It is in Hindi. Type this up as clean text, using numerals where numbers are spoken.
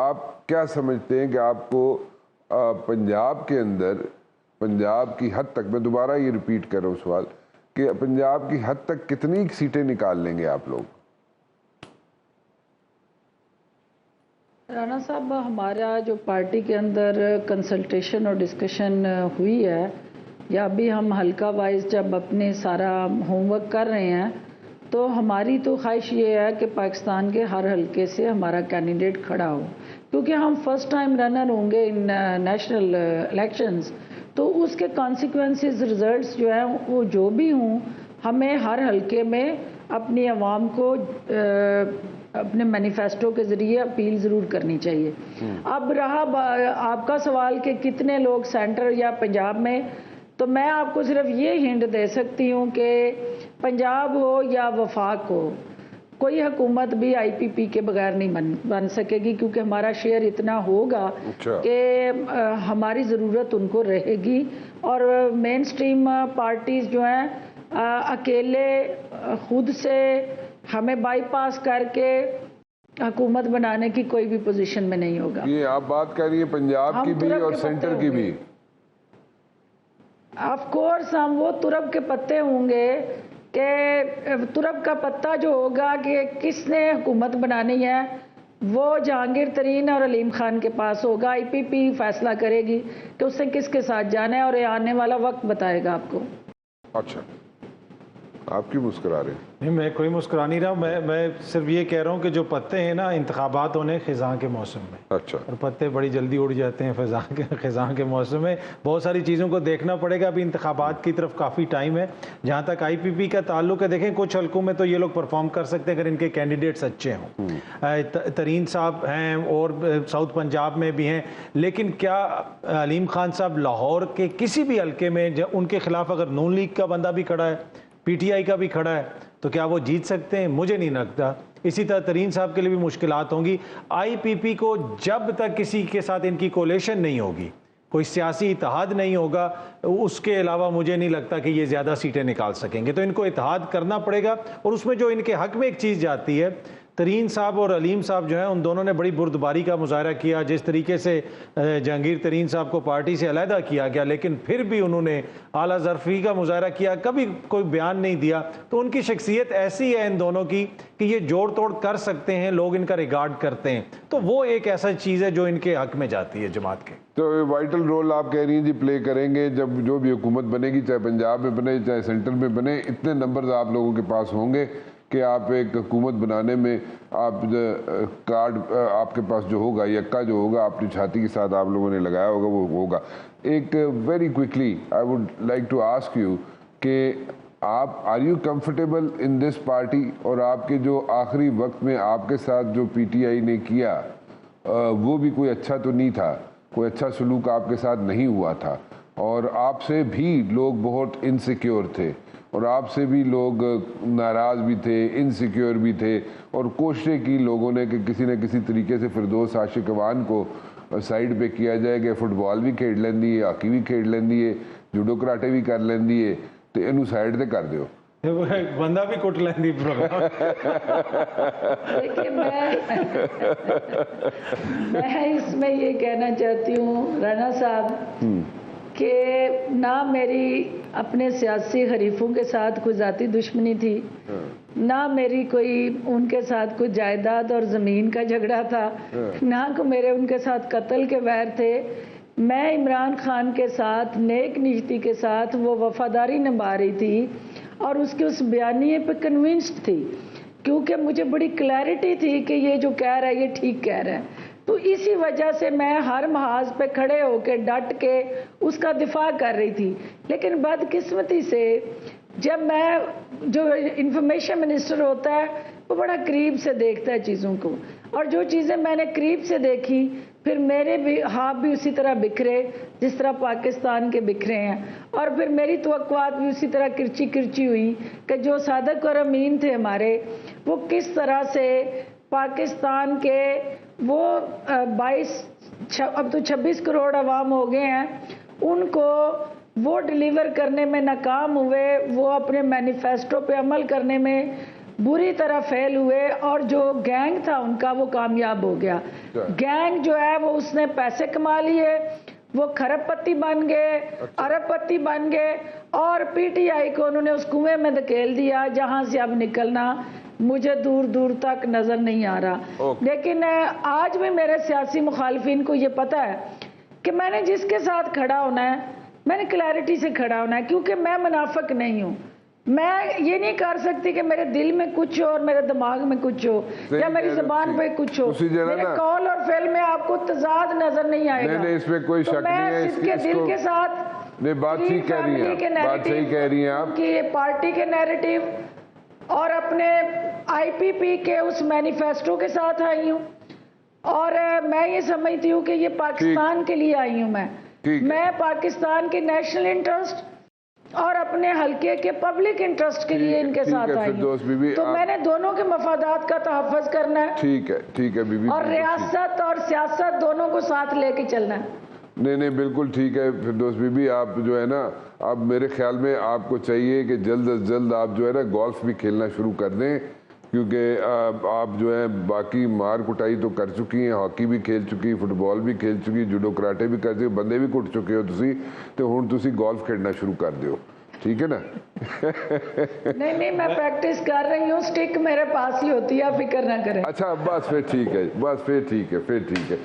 आप क्या समझते हैं कि आपको पंजाब के अंदर, पंजाब की हद तक, मैं दोबारा ये रिपीट कर रहा हूँ सवाल, कि पंजाब की हद तक कितनी सीटें निकाल लेंगे आप लोग? राणा साहब, हमारा जो पार्टी के अंदर कंसल्टेशन और डिस्कशन हुई है, या अभी हम हल्का वाइज जब अपने सारा होमवर्क कर रहे हैं, तो हमारी तो ख्वाहिश ये है कि पाकिस्तान के हर हल्के से हमारा कैंडिडेट खड़ा हो, क्योंकि हम फर्स्ट टाइम रनर होंगे इन नेशनल इलेक्शंस। तो उसके कॉन्सिक्वेंसेस, रिजल्ट्स जो हैं वो जो भी हों, हमें हर हल्के में अपनी आवाम को अपने मैनिफेस्टो के ज़रिए अपील ज़रूर करनी चाहिए। अब रहा आपका सवाल कि कितने लोग सेंटर या पंजाब में, तो मैं आपको सिर्फ ये हिंट दे सकती हूँ कि पंजाब हो या वफाक हो, कोई हुकूमत भी आईपीपी के बगैर नहीं बन सकेगी, क्योंकि हमारा शेयर इतना होगा कि हमारी ज़रूरत उनको रहेगी। और मेन स्ट्रीम पार्टीज़ जो हैं अकेले खुद से हमें बाईपास करके हुकूमत बनाने की कोई भी पोजीशन में नहीं होगा। ये आप बात कर रही है पंजाब की भी और सेंटर की भी। ऑफ कोर्स हम वो तुरब के पत्ते होंगे कि तुरब का पत्ता जो होगा कि किसने हुकूमत बनानी है, वो जहांगीर तरीन और अलीम खान के पास होगा। आईपीपी फैसला करेगी कि उससे किसके साथ जाना है, और ये आने वाला वक्त बताएगा आपको। अच्छा, आप क्यों मुस्कुरा रहे हैं? नहीं, मैं कोई मुस्कुरा नहीं रहा। मैं सिर्फ ये कह रहा हूँ कि जो पत्ते हैं ना, इंतखाबात होने खिज़ां के मौसम में, अच्छा, और पत्ते बड़ी जल्दी उड़ जाते हैं खिज़ां के मौसम में। बहुत सारी चीज़ों को देखना पड़ेगा। अभी इंतखाबात की तरफ काफ़ी टाइम है। जहाँ तक आईपीपी का ताल्लुक है, देखें कुछ हल्कों में तो ये लोग परफॉर्म कर सकते हैं अगर इनके कैंडिडेट्स अच्छे हों। तरीन साहब हैं और साउथ पंजाब में भी हैं, लेकिन क्या अलीम खान साहब लाहौर के किसी भी हल्के में उनके खिलाफ अगर नून लीग का बंदा भी खड़ा है, पीटीआई का भी खड़ा है, तो क्या वो जीत सकते हैं? मुझे नहीं लगता। इसी तरह तरीन साहब के लिए भी मुश्किलात होंगी। आईपीपी को जब तक किसी के साथ इनकी कोलेशन नहीं होगी, कोई सियासी इत्तेहाद नहीं होगा, उसके अलावा मुझे नहीं लगता कि ये ज़्यादा सीटें निकाल सकेंगे। तो इनको इत्तेहाद करना पड़ेगा। और उसमें जो इनके हक में एक चीज़ जाती है, तरीन साहब और अलीम साहब जो हैं, उन दोनों ने बड़ी बुर्दबारी का मुजाहरा किया। जिस तरीके से जहांगीर तरीन साहब को पार्टी से अलहदा किया गया, लेकिन फिर भी उन्होंने आला ज़रफ़ी का मुजाहरा किया, कभी कोई बयान नहीं दिया। तो उनकी शख्सियत ऐसी है इन दोनों की कि ये जोड़ तोड़ कर सकते हैं, लोग इनका रिगार्ड करते हैं। तो वो एक ऐसा चीज़ है जो इनके हक में जाती है जमात के। तो वाइटल रोल आप कह रही हैं जी प्ले करेंगे। जब जो भी हुकूमत बनेगी, चाहे पंजाब में बने चाहे सेंटर में बने, इतने नंबर्स आप लोगों के पास होंगे कि आप एक हुकूमत बनाने में आप कार्ड आपके पास जो होगा, यक्का जो होगा अपनी छाती के साथ आप लोगों ने लगाया होगा, वो होगा। एक very quickly I would like to ask you कि आप are you comfortable in this party, और आपके जो आखिरी वक्त में आपके साथ जो पीटीआई ने किया वो भी कोई अच्छा तो नहीं था, कोई अच्छा सलूक आपके साथ नहीं हुआ था, और आपसे भी लोग बहुत इनसिक्योर थे, और आपसे भी लोग नाराज़ भी थे, इनसिक्योर भी थे, और कोशिशें की लोगों ने कि किसी न किसी तरीके से फिरदौस आशिक अवान को साइड पे किया जाए कि फुटबॉल भी खेड लेंदी है, हॉकी भी खेड लेंदी है, जूडो कराटे भी कर लेंदी है, तो इनू साइड ते कर दियो, बंदा भी कुट लेंदी। देखिए, मैं इसमें ये कहना चाहती हूँ राणा साहब कि ना मेरी अपने सियासी हरीफों के साथ कोई ज़ाती दुश्मनी थी, ना मेरी कोई उनके साथ कोई जायदाद और ज़मीन का झगड़ा था, ना को मेरे उनके साथ कत्ल के वैर थे। मैं इमरान खान के साथ नेक नीति के साथ वो वफादारी निभा रही थी, और उसके उस बयानिए पे कन्विंस्ड थी, क्योंकि मुझे बड़ी क्लैरिटी थी कि ये जो कह रहा है ये ठीक कह रहा है। तो इसी वजह से मैं हर महाज पे खड़े होकर डट के उसका दिफा कर रही थी। लेकिन बदकिस्मती से जब मैं, जो इंफॉर्मेशन मिनिस्टर होता है वो बड़ा करीब से देखता है चीज़ों को, और जो चीज़ें मैंने करीब से देखी, फिर मेरे भी हाथ भी उसी तरह बिखरे जिस तरह पाकिस्तान के बिखरे हैं, और फिर मेरी तवक्कुआत भी उसी तरह किरची किरची हुई कि जो सादक और अमीन थे हमारे, वो किस तरह से पाकिस्तान के वो अब तो 26 करोड़ अवाम हो गए हैं, उनको वो डिलीवर करने में नाकाम हुए, वो अपने मैनिफेस्टो पे अमल करने में बुरी तरह फेल हुए और जो गैंग था उनका वो कामयाब हो गया। गैंग जो है वो उसने पैसे कमा लिए, वो खरबपति बन गए, अरबपति बन गए और पीटीआई को उन्होंने उस कुएं में धकेल दिया जहां से अब निकलना मुझे दूर दूर तक नजर नहीं आ रहा। लेकिन आज भी मेरे सियासी मुखालिफिन को ये पता है कि मैंने जिसके साथ खड़ा होना है मैंने क्लैरिटी से खड़ा होना है, क्योंकि मैं मुनाफिक नहीं हूँ। मैं ये नहीं कर सकती कि मेरे दिल में कुछ हो और मेरे दिमाग में कुछ हो या मेरी जुबान पे कुछ हो। मेरे कॉल और फेल में आपको तजाद नजर नहीं आएगा। नहीं, इसमें कोई शक नहीं है। इसके दिल के साथ नहीं, बात ठीक कह रही हैं, बात सही कह रही हैं आप कि पार्टी के नैरेटिव और अपने आईपीपी के उस मैनिफेस्टो के साथ आई हूँ और मैं ये समझती हूँ कि ये पाकिस्तान के लिए आई हूँ। मैं पाकिस्तान के नेशनल इंटरेस्ट और अपने हल्के के पब्लिक इंटरेस्ट के लिए इनके साथ आई हूँ। तो मैंने दोनों के मफादात का तहफ़्फ़ुज़ करना है। ठीक है बीबी, और रियासत और सियासत दोनों को साथ लेके चलना है। नहीं बिल्कुल ठीक है फिरदौस बीबी। आप जो है ना, अब मेरे ख्याल में आपको चाहिए कि जल्द अज जल्द आप जो है ना गोल्फ भी खेलना शुरू कर दें, क्योंकि आप जो है बाकी मार कुटाई तो कर चुकी हैं, हॉकी भी खेल चुकी, फुटबॉल भी खेल चुकी, जूडो कराटे भी कर चुके, बंदे भी कुट चुके हो तुसी, तो हुण तुसी गोल्फ खेलना शुरू कर दियो, ठीक है ना? नहीं मैं प्रैक्टिस कर रही हूँ, स्टिक मेरे पास ही होती है, फिक्र ना करें। अच्छा बस फिर ठीक है, फिर ठीक है।